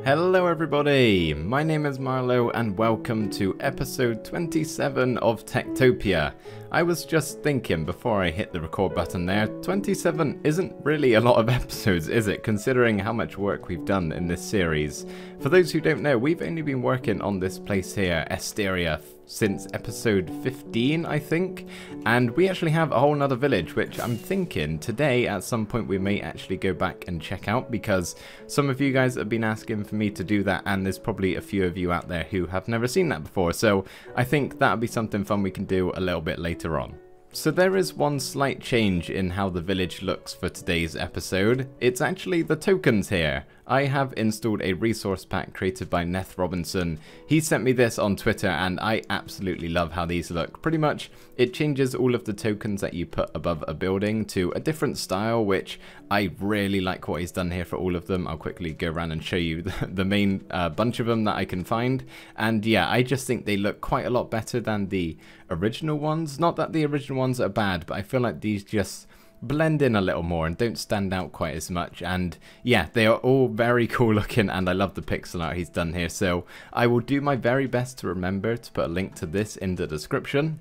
Hello everybody, my name is Marlo and welcome to episode 27 of Techtopia. I was just thinking before I hit the record button there, 27 isn't really a lot of episodes, is it, considering how much work we've done in this series. For those who don't know, we've only been working on this place here, Esteria, since episode 15, I think, and we actually have a whole nother village, which I'm thinking today at some point we may actually go back and check out, because some of you guys have been asking for me to do that, and there's probably a few of you out there who have never seen that before, so I think that'll be something fun we can do a little bit later on. So there is one slight change in how the village looks for today's episode. It's actually the tokens here. I have installed a resource pack created by Neth Robinson. He sent me this on Twitter and I absolutely love how these look. Pretty much it changes all of the tokens that you put above a building to a different style, which I really like what he's done here for all of them. I'll quickly go around and show you the main bunch of them that I can find. And yeah, I just think they look quite a lot better than the original ones. Not that the original ones are bad, but I feel like these just blend in a little more and don't stand out quite as much. And yeah, they are all very cool looking and I love the pixel art he's done here. So I will do my very best to remember to put a link to this in the description.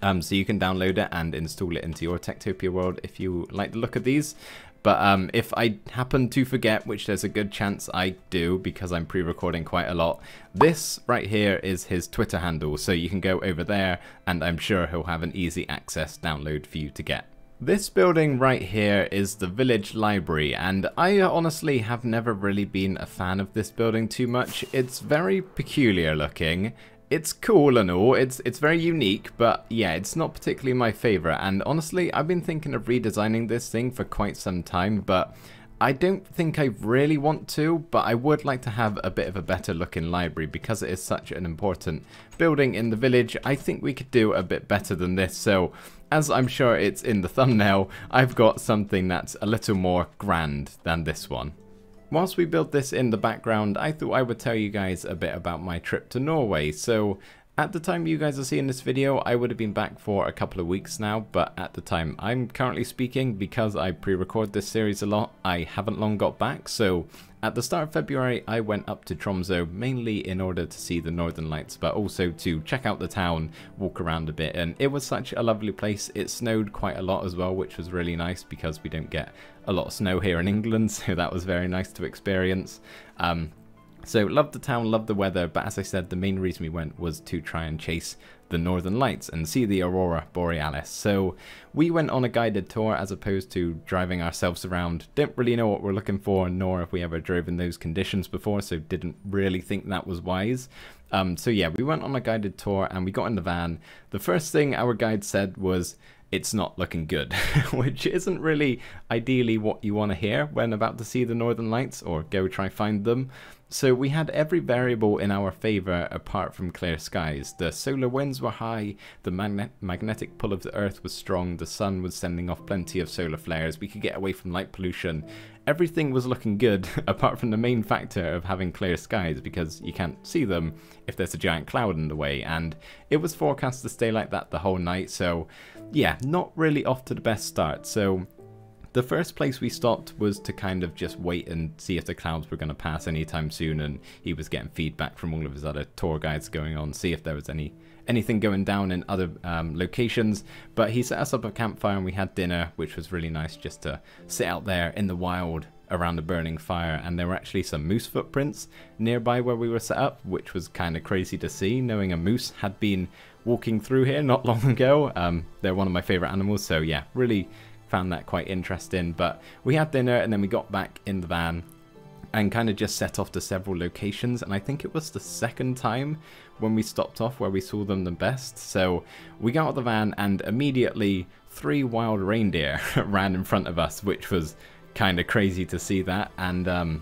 So you can download it and install it into your Techtopia world if you like the look of these. But if I happen to forget, which there's a good chance I do because I'm pre-recording quite a lot, this right here is his Twitter handle. So you can go over there and I'm sure he'll have an easy access download for you to get. This building right here is the village library, and I honestly have never really been a fan of this building too much. It's very peculiar looking. It's cool and all, it's very unique, but yeah, it's not particularly my favorite. And honestly, I've been thinking of redesigning this thing for quite some time, but I don't think I really want to, but I would like to have a bit of a better looking library because it is such an important building in the village. I think we could do a bit better than this. So as I'm sure it's in the thumbnail, I've got something that's a little more grand than this one. Whilst we build this in the background, I thought I would tell you guys a bit about my trip to Norway. So at the time you guys are seeing this video, I would have been back for a couple of weeks now, but at the time I'm currently speaking, because I pre-record this series a lot, I haven't long got back. So at the start of February, I went up to Tromsø mainly in order to see the Northern Lights, but also to check out the town, walk around a bit, and it was such a lovely place. It snowed quite a lot as well, which was really nice because we don't get a lot of snow here in England, so that was very nice to experience. So loved the town, loved the weather, but as I said, the main reason we went was to try and chase the Northern Lights and see the Aurora Borealis. So we went on a guided tour as opposed to driving ourselves around. Didn't really know what we're looking for, nor have we ever drove in those conditions before, so didn't really think that was wise. So yeah, we went on a guided tour and we got in the van. The first thing our guide said was, "It's not looking good," which isn't really ideally what you want to hear when about to see the Northern Lights or go try find them. So we had every variable in our favour apart from clear skies. The solar winds were high, the magnetic pull of the earth was strong, the sun was sending off plenty of solar flares, we could get away from light pollution. Everything was looking good apart from the main factor of having clear skies, because you can't see them if there's a giant cloud in the way, and it was forecast to stay like that the whole night. So yeah, not really off to the best start. So the first place we stopped was to kind of just wait and see if the clouds were going to pass anytime soon, and he was getting feedback from all of his other tour guides going on, see if there was anything going down in other locations. But he set us up a campfire and we had dinner, which was really nice, just to sit out there in the wild around a burning fire. And there were actually some moose footprints nearby where we were set up, which was kind of crazy to see, knowing a moose had been walking through here not long ago. They're one of my favorite animals, so yeah, really found that quite interesting. But we had dinner and then we got back in the van and kind of just set off to several locations, and I think it was the second time when we stopped off where we saw them the best. So we got out of the van and immediately 3 wild reindeer ran in front of us, which was kind of crazy to see that. And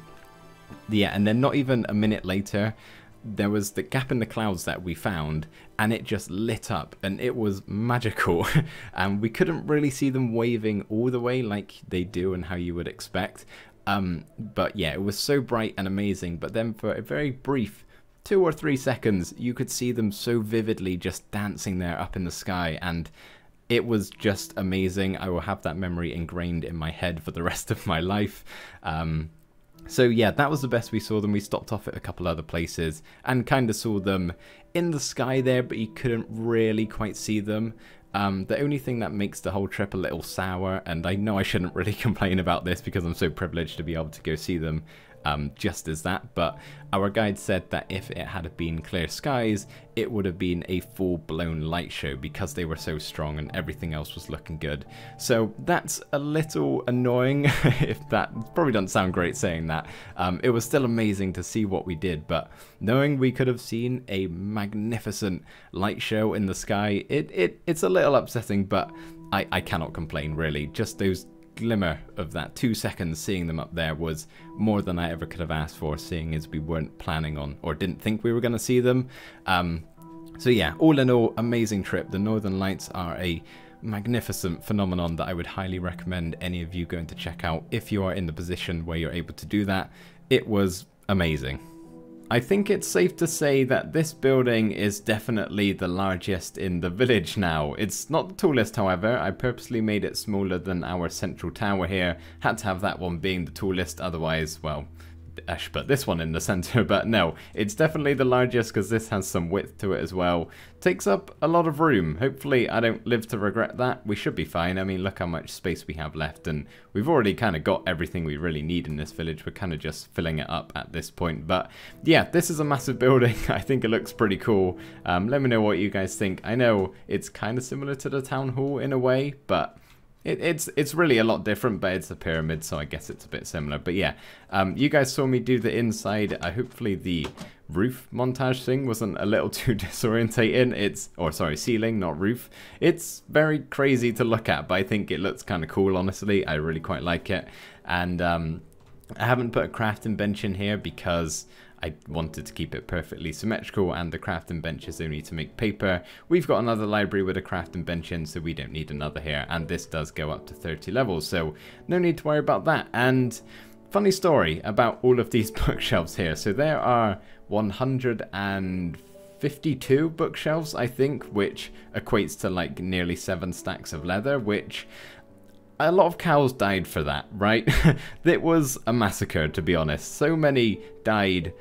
yeah, and then not even a minute later there was the gap in the clouds that we found and it just lit up and it was magical. And we couldn't really see them waving all the way like they do and how you would expect, but yeah, it was so bright and amazing. But then for a very brief 2 or 3 seconds you could see them so vividly just dancing there up in the sky, and it was just amazing. I will have that memory ingrained in my head for the rest of my life. So yeah, that was the best we saw them. We stopped off at a couple other places and kind of saw them in the sky there, but you couldn't really quite see them. The only thing that makes the whole trip a little sour, and I know I shouldn't really complain about this because I'm so privileged to be able to go see them, just as that, but our guide said that if it had been clear skies, it would have been a full-blown light show because they were so strong and everything else was looking good. So that's a little annoying. If that probably doesn't sound great saying that. It was still amazing to see what we did, but knowing we could have seen a magnificent light show in the sky, it's a little upsetting, but I cannot complain really. Just those glimmer of that 2 seconds seeing them up there was more than I ever could have asked for, seeing as we weren't planning on or didn't think we were going to see them. So yeah, all in all, amazing trip. The Northern Lights are a magnificent phenomenon that I would highly recommend any of you going to check out if you are in the position where you're able to do that. It was amazing. I think it's safe to say that this building is definitely the largest in the village now. It's not the tallest, however. I purposely made it smaller than our central tower here. Had to have that one being the tallest, otherwise, well, I should put this one in the center, but no, it's definitely the largest because this has some width to it as well. Takes up a lot of room. Hopefully I don't live to regret that. We should be fine. I mean, look how much space we have left, and we've already kind of got everything we really need in this village. We're kind of just filling it up at this point, but yeah, this is a massive building. I think it looks pretty cool. Let me know what you guys think. I know it's kind of similar to the town hall in a way, but it's really a lot different, but it's a pyramid, so I guess it's a bit similar. But yeah, you guys saw me do the inside. Hopefully the roof montage thing wasn't a little too disorientating. Or sorry, ceiling, not roof. It's very crazy to look at, but I think it looks kind of cool, honestly. I really quite like it. And I haven't put a crafting bench in here because I wanted to keep it perfectly symmetrical, and the crafting bench is only to make paper. We've got another library with a crafting bench in, so we don't need another here, and this does go up to 30 levels, so no need to worry about that. And funny story about all of these bookshelves here. So there are 152 bookshelves, I think, which equates to like nearly 7 stacks of leather, which a lot of cows died for that, right? It was a massacre, to be honest. So many died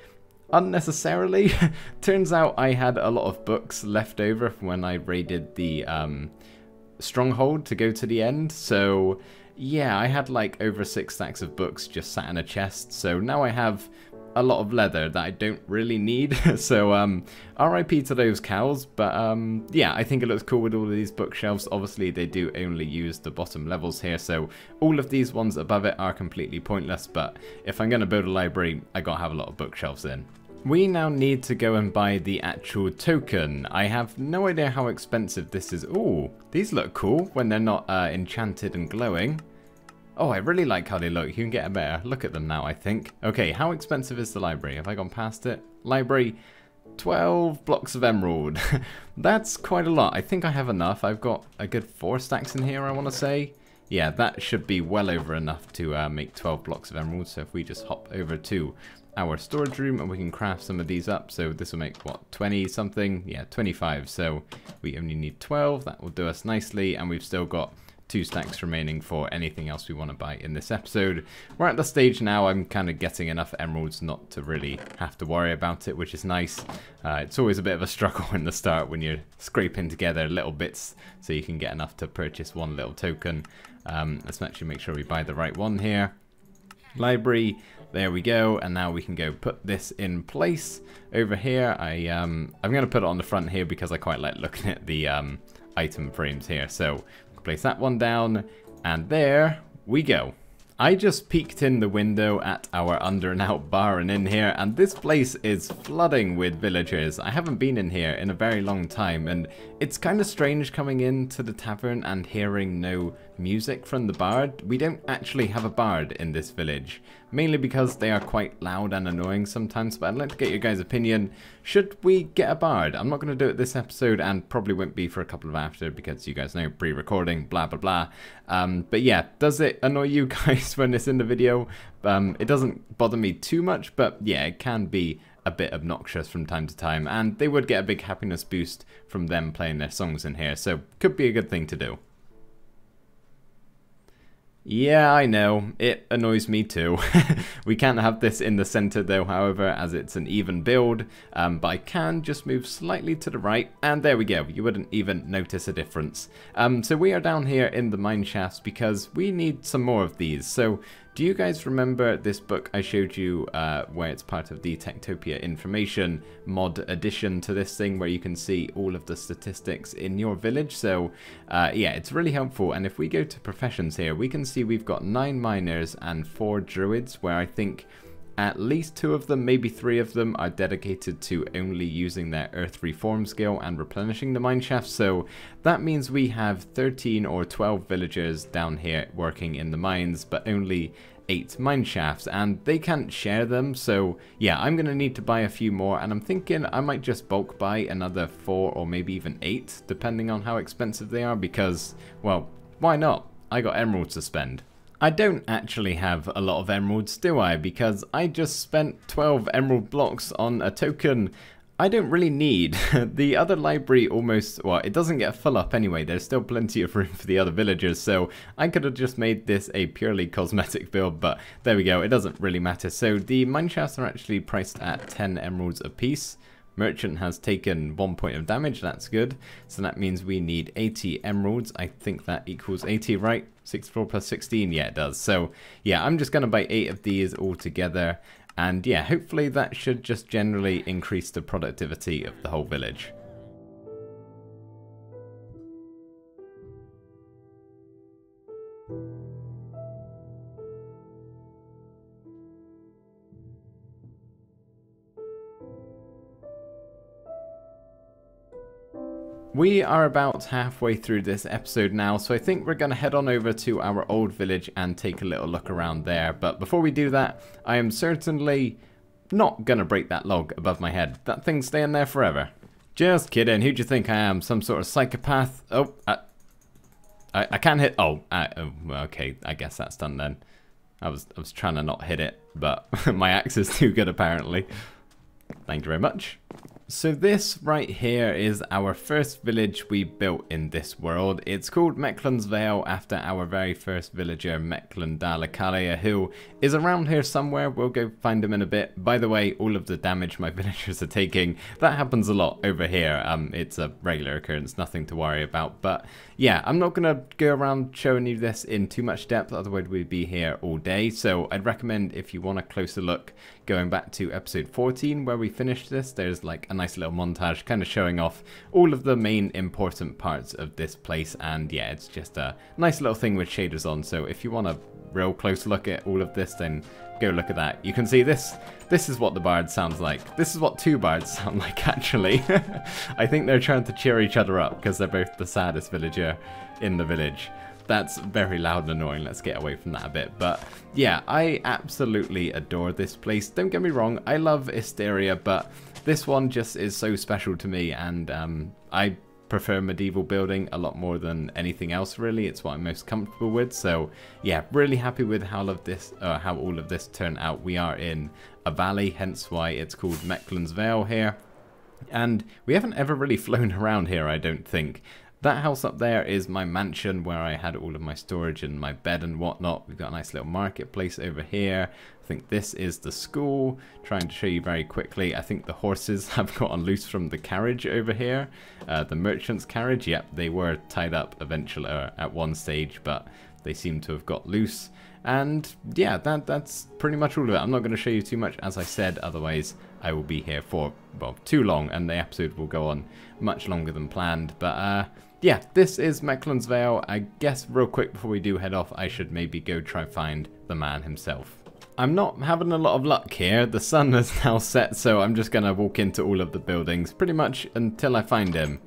unnecessarily. Turns out I had a lot of books left over from when I raided the stronghold to go to the end. So yeah, I had like over 6 stacks of books just sat in a chest. So now I have a lot of leather that I don't really need. So RIP to those cows, but yeah, I think it looks cool with all of these bookshelves. Obviously they do only use the bottom levels here, so all of these ones above it are completely pointless, but if I'm going to build a library, I gotta have a lot of bookshelves in. We now need to go and buy the actual token. I have no idea how expensive this is. Ooh, these look cool when they're not enchanted and glowing. Oh, I really like how they look. You can get a better look at them now, I think. Okay, how expensive is the library? Have I gone past it? Library, 12 blocks of emerald. That's quite a lot. I think I have enough. I've got a good 4 stacks in here, I want to say. Yeah, that should be well over enough to make 12 blocks of emerald. So if we just hop over to our storage room and we can craft some of these up. So this will make, what, 20 something? Yeah, 25. So we only need 12. That will do us nicely. And we've still got 2 stacks remaining for anything else we want to buy in this episode. We're at the stage now I'm kind of getting enough emeralds not to really have to worry about it, which is nice. It's always a bit of a struggle in the start when you're scraping together little bits so you can get enough to purchase one little token. Let's actually make sure we buy the right one here. Library, there we go, and now we can go put this in place over here. I'm going to put it on the front here because I quite like looking at the item frames here. So place that one down, and there we go. I just peeked in the window at our under and out bar and in here, and this place is flooding with villagers. I haven't been in here in a very long time, and it's kind of strange coming into the tavern and hearing no music from the bard. We don't actually have a bard in this village, mainly because they are quite loud and annoying sometimes, but I'd like to get your guys' opinion. Should we get a bard? I'm not going to do it this episode, and probably won't be for a couple of after, because you guys know, pre-recording, blah blah blah. But yeah, does it annoy you guys when it's in the video? It doesn't bother me too much, but yeah, it can be a bit obnoxious from time to time, and they would get a big happiness boost from them playing their songs in here, so could be a good thing to do. Yeah, I know. It annoys me too. We can't have this in the center though, however, as it's an even build, but I can just move slightly to the right, and there we go. You wouldn't even notice a difference. So we are down here in the mine shafts because we need some more of these. So do you guys remember this book I showed you where it's part of the Techtopia information mod addition to this thing where you can see all of the statistics in your village? So yeah, it's really helpful. And if we go to professions here, we can see we've got 9 miners and 4 druids, where I think at least 2 of them, maybe 3 of them, are dedicated to only using their earth reform skill and replenishing the mine shaft. So that means we have 13 or 12 villagers down here working in the mines, but only 8 mine shafts, and they can't share them. So yeah, I'm gonna need to buy a few more, and I'm thinking I might just bulk buy another 4 or maybe even 8, depending on how expensive they are, because, well, why not? I got emeralds to spend. I don't actually have a lot of emeralds, do I? Because I just spent 12 emerald blocks on a token I don't really need. The other library almost, well, it doesn't get full up anyway. There's still plenty of room for the other villagers, so I could have just made this a purely cosmetic build, but there we go. It doesn't really matter. So the mine shafts are actually priced at 10 emeralds apiece. Merchant has taken 1 point of damage, that's good. So that means we need 80 emeralds. I think that equals 80, right? 64 plus 16, yeah it does. So yeah, I'm just going to buy 8 of these all together. And yeah, hopefully that should just generally increase the productivity of the whole village. We are about halfway through this episode now, so I think we're going to head on over to our old village and take a little look around there. But before we do that, I am certainly not going to break that log above my head. That thing's staying there forever. Just kidding. Who do you think I am? Some sort of psychopath? Oh, I can't hit. Oh, okay. I guess that's done then. I was trying to not hit it, but my axe is too good apparently. Thank you very much. So this right here is our first village we built in this world. It's called Mecklen's Vale after our very first villager, Mecklin Dalakalia, who is around here somewhere. We'll go find him in a bit. By the way, all of the damage my villagers are taking, that happens a lot over here. It's a regular occurrence, nothing to worry about. But yeah, I'm not going to go around showing you this in too much depth, otherwise we'd be here all day. So I'd recommend, if you want a closer look, going back to episode 14 where we finished this. There's like a nice little montage kind of showing off all of the main important parts of this place, and yeah, it's just a nice little thing with shaders on. So if you want a real close look at all of this, then go look at that. You can see this is what the bard sounds like. This is what 2 bards sound like, actually. I think they're trying to cheer each other up because they're both the saddest villager in the village. That's very loud and annoying. Let's get away from that a bit. But yeah, I absolutely adore this place. Don't get me wrong, I love Isteria, but this one just is so special to me, and I prefer medieval building a lot more than anything else, really. It's what I'm most comfortable with. So yeah, really happy with how all of this turned out. We are in a valley, hence why it's called Mecklen's Vale here. And we haven't ever really flown around here, I don't think. That house up there is my mansion where I had all of my storage and my bed and whatnot. We've got a nice little marketplace over here. I think this is the school. Trying to show you very quickly. I think the horses have gotten loose from the carriage over here. The merchant's carriage, yep, they were tied up eventually at one stage, but they seem to have got loose. And yeah, that's pretty much all of it. I'm not going to show you too much, as I said, otherwise I will be here for, well, too long, and the episode will go on much longer than planned. But yeah, this is Mecklen's Vale. I guess real quick before we do head off, I should maybe go try find the man himself. I'm not having a lot of luck here. The sun has now set, so I'm just going to walk into all of the buildings pretty much until I find him.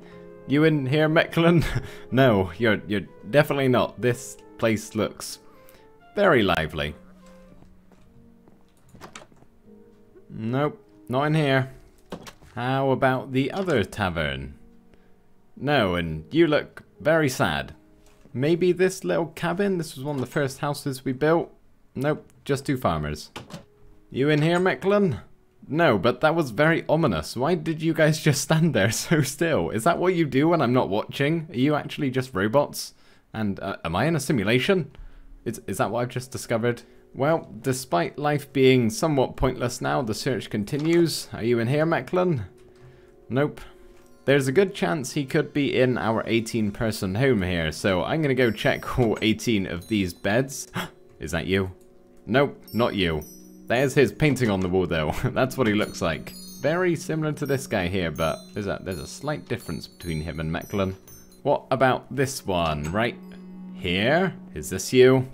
You in here, Mecklin? No, you're definitely not. This place looks very lively. Nope, not in here. How about the other tavern? No, and you look very sad. Maybe this little cabin? This was one of the first houses we built. Nope, just 2 farmers. You in here, Mecklin? No, but that was very ominous. Why did you guys just stand there so still? Is that what you do when I'm not watching? Are you actually just robots? And am I in a simulation? Is that what I've just discovered? Well, despite life being somewhat pointless now, the search continues. Are you in here, Mechlin? Nope. There's a good chance he could be in our 18-person home here, so I'm going to go check all 18 of these beds. Is that you? Nope, not you. There's his painting on the wall, though. That's what he looks like. Very similar to this guy here, but there's a slight difference between him and Mechlin. What about this one, right here? Is this you?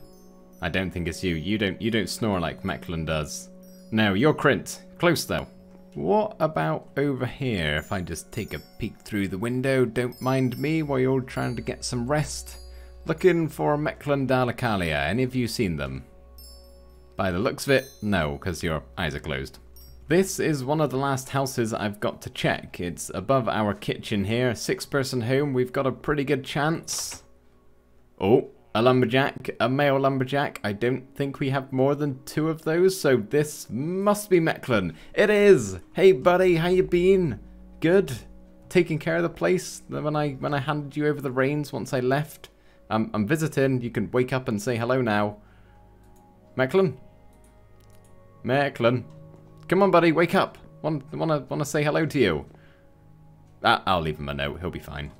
I don't think it's you. You don't snore like Mechlin does. No, you're Krint. Close, though. What about over here? If I just take a peek through the window, don't mind me while you're trying to get some rest. Looking for Mechlin Dalecarlia. Any of you seen them? By the looks of it, no, because your eyes are closed. This is one of the last houses I've got to check. It's above our kitchen here. 6-person home. We've got a pretty good chance. Oh, a lumberjack, a male lumberjack. I don't think we have more than 2 of those, so this must be Mechlin. It is! Hey buddy, how you been? Good? Taking care of the place when I handed you over the reins once I left? I'm visiting. You can wake up and say hello now. Mechlin? Mechlin? Come on buddy, wake up. Wanna say hello to you? I'll leave him a note, he'll be fine.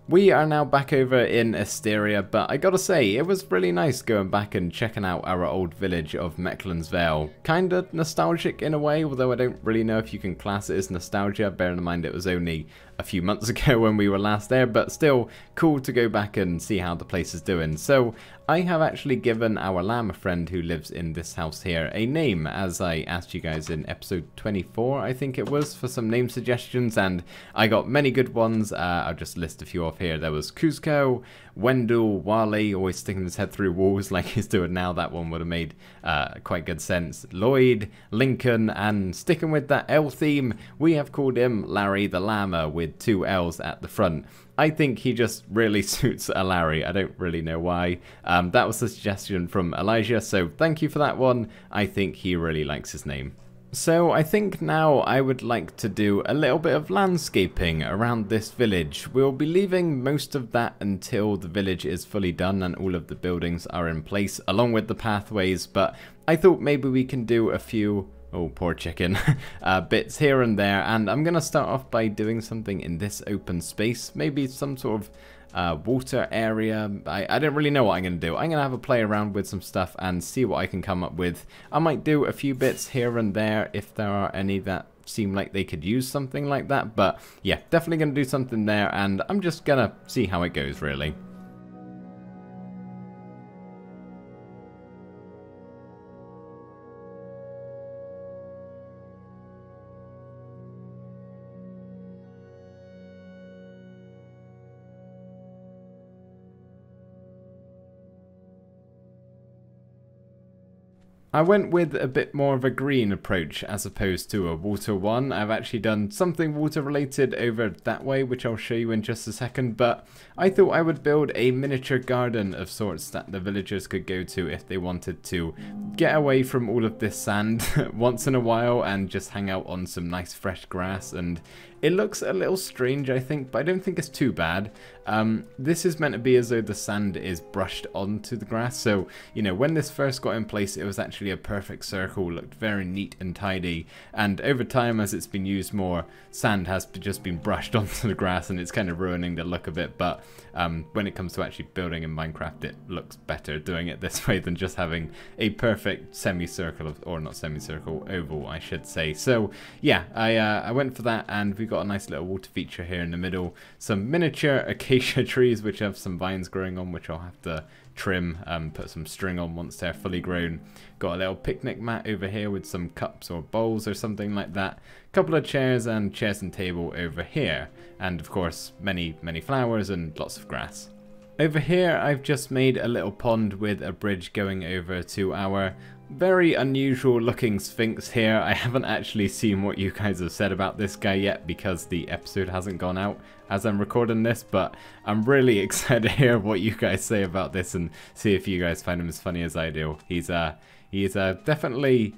We are now back over in Asteria, but I gotta say, it was really nice going back and checking out our old village of Mecklin's Vale. Kinda nostalgic in a way, although I don't really know if you can class it as nostalgia, bearing in mind it was only a few months ago when we were last there, but still cool to go back and see how the place is doing. So I have actually given our llama friend who lives in this house here a name, as I asked you guys in episode 24, I think it was, for some name suggestions, and I got many good ones. I'll just list a few off here. There was Kuzco, Wendell, Wally, always sticking his head through walls like he's doing now. That one would have made quite good sense. Lloyd, Lincoln, and sticking with that L theme, we have called him Larry the Llama with 2 L's at the front. I think he just really suits a Larry. I don't really know why. That was a suggestion from Elijah, so thank you for that one. I think he really likes his name. So I think now I would like to do a little bit of landscaping around this village. We'll be leaving most of that until the village is fully done and all of the buildings are in place, along with the pathways, but I thought maybe we can do a few... oh, poor chicken. Bits here and there, and I'm going to start off by doing something in this open space. Maybe some sort of water area. I don't really know what I'm going to do. I'm going to have a play around with some stuff and see what I can come up with. I might do a few bits here and there if there are any that seem like they could use something like that. But yeah, definitely going to do something there, and I'm just going to see how it goes, really. I went with a bit more of a green approach as opposed to a water one. I've actually done something water related over that way, which I'll show you in just a second, but I thought I would build a miniature garden of sorts that the villagers could go to if they wanted to get away from all of this sand once in a while and just hang out on some nice fresh grass. And it looks a little strange, I think, but I don't think it's too bad. This is meant to be as though the sand is brushed onto the grass. So, you know, when this first got in place, it was actually a perfect circle, looked very neat and tidy. And over time, as it's been used more, sand has just been brushed onto the grass and it's kind of ruining the look of it. But when it comes to actually building in Minecraft, it looks better doing it this way than just having a perfect semicircle, or not semicircle, oval, I should say. So, yeah, I went for that, and we got a nice little water feature here in the middle. Some miniature acacia trees which have some vines growing on, which I'll have to trim, put some string on once they're fully grown. Got a little picnic mat over here with some cups or bowls or something like that. Couple of chairs and table over here, and of course many flowers and lots of grass. Over here I've just made a little pond with a bridge going over to our very unusual looking Sphinx here. I haven't actually seen what you guys have said about this guy yet because the episode hasn't gone out as I'm recording this, but I'm really excited to hear what you guys say about this and see if you guys find him as funny as I do. He's definitely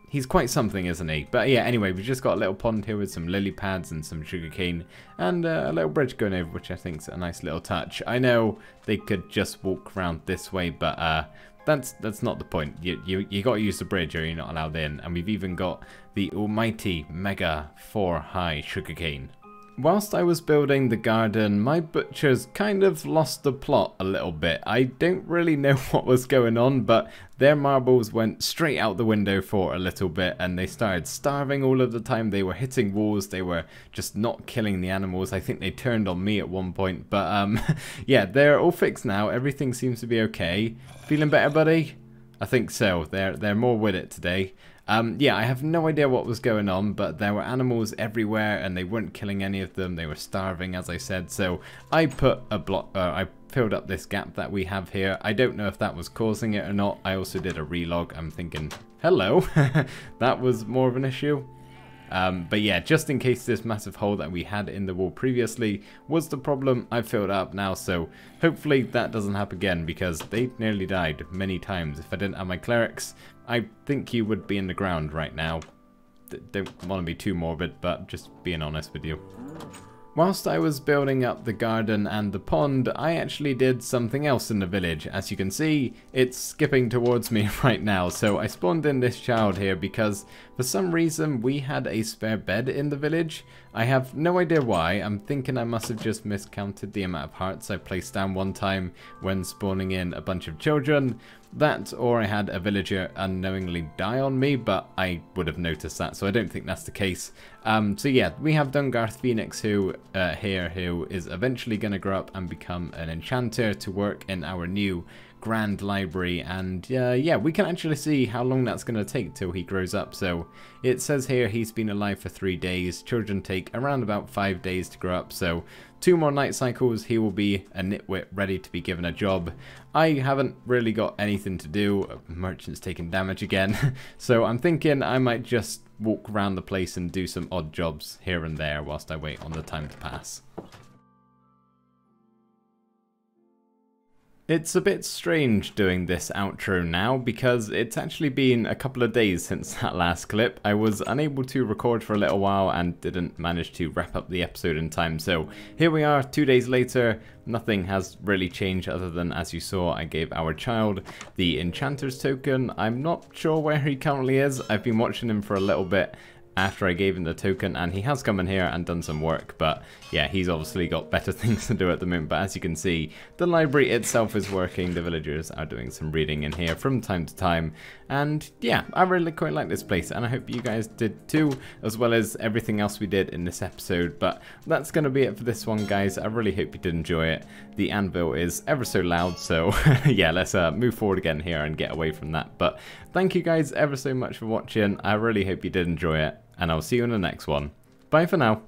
He's quite something, isn't he? But yeah, anyway, we've just got a little pond here with some lily pads and some sugarcane and a little bridge going over, which I think is a nice little touch. I know they could just walk around this way, but that's not the point. You got to use the bridge or you're not allowed in. And we've even got the almighty mega 4-high sugarcane. Whilst I was building the garden, my butchers kind of lost the plot a little bit. I don't really know what was going on, but their marbles went straight out the window for a little bit and they started starving all of the time. They were hitting walls, they were just not killing the animals. I think they turned on me at one point, but yeah, they're all fixed now. Everything seems to be okay. Feeling better, buddy? I think so. They're more with it today. Yeah, I have no idea what was going on, but there were animals everywhere and they weren't killing any of them. They were starving, as I said. So I put a block, I filled up this gap that we have here. I don't know if that was causing it or not. I also did a relog. I'm thinking, hello, that was more of an issue. But yeah, just in case this massive hole that we had in the wall previously was the problem, I've filled it up now, so hopefully that doesn't happen again, because they nearly died many times. If I didn't have my clerics, I think you would be in the ground right now. Don't want to be too morbid, but just being honest with you. Whilst I was building up the garden and the pond, I actually did something else in the village. As you can see, it's skipping towards me right now. So I spawned in this child here because for some reason we had a spare bed in the village. I have no idea why. I'm thinking I must have just miscounted the amount of hearts I placed down one time when spawning in a bunch of children. That, or I had a villager unknowingly die on me, but I would have noticed that, so I don't think that's the case. So yeah, we have Dungarth Phoenix who is eventually going to grow up and become an enchanter to work in our new grand library, and yeah, we can actually see how long that's going to take till he grows up. So it says here he's been alive for 3 days. Children take around about 5 days to grow up, so 2 more night cycles, he will be a nitwit ready to be given a job. I haven't really got anything to do. Merchant's taking damage again. So I'm thinking I might just walk around the place and do some odd jobs here and there whilst I wait on the time to pass. It's a bit strange doing this outro now because it's actually been a couple of days since that last clip. I was unable to record for a little while and didn't manage to wrap up the episode in time. So here we are 2 days later. Nothing has really changed other than, as you saw, I gave our child the Enchanter's token. I'm not sure where he currently is. I've been watching him for a little bit after I gave him the token, and he has come in here and done some work, but yeah, he's obviously got better things to do at the moment. But as you can see, the library itself is working. The villagers are doing some reading in here from time to time, and yeah, I really quite like this place, and I hope you guys did too, as well as everything else we did in this episode. But that's going to be it for this one, guys. I really hope you did enjoy it. The anvil is ever so loud, so yeah, let's move forward again here and get away from that. But thank you guys ever so much for watching. I really hope you did enjoy it, and I'll see you in the next one. Bye for now.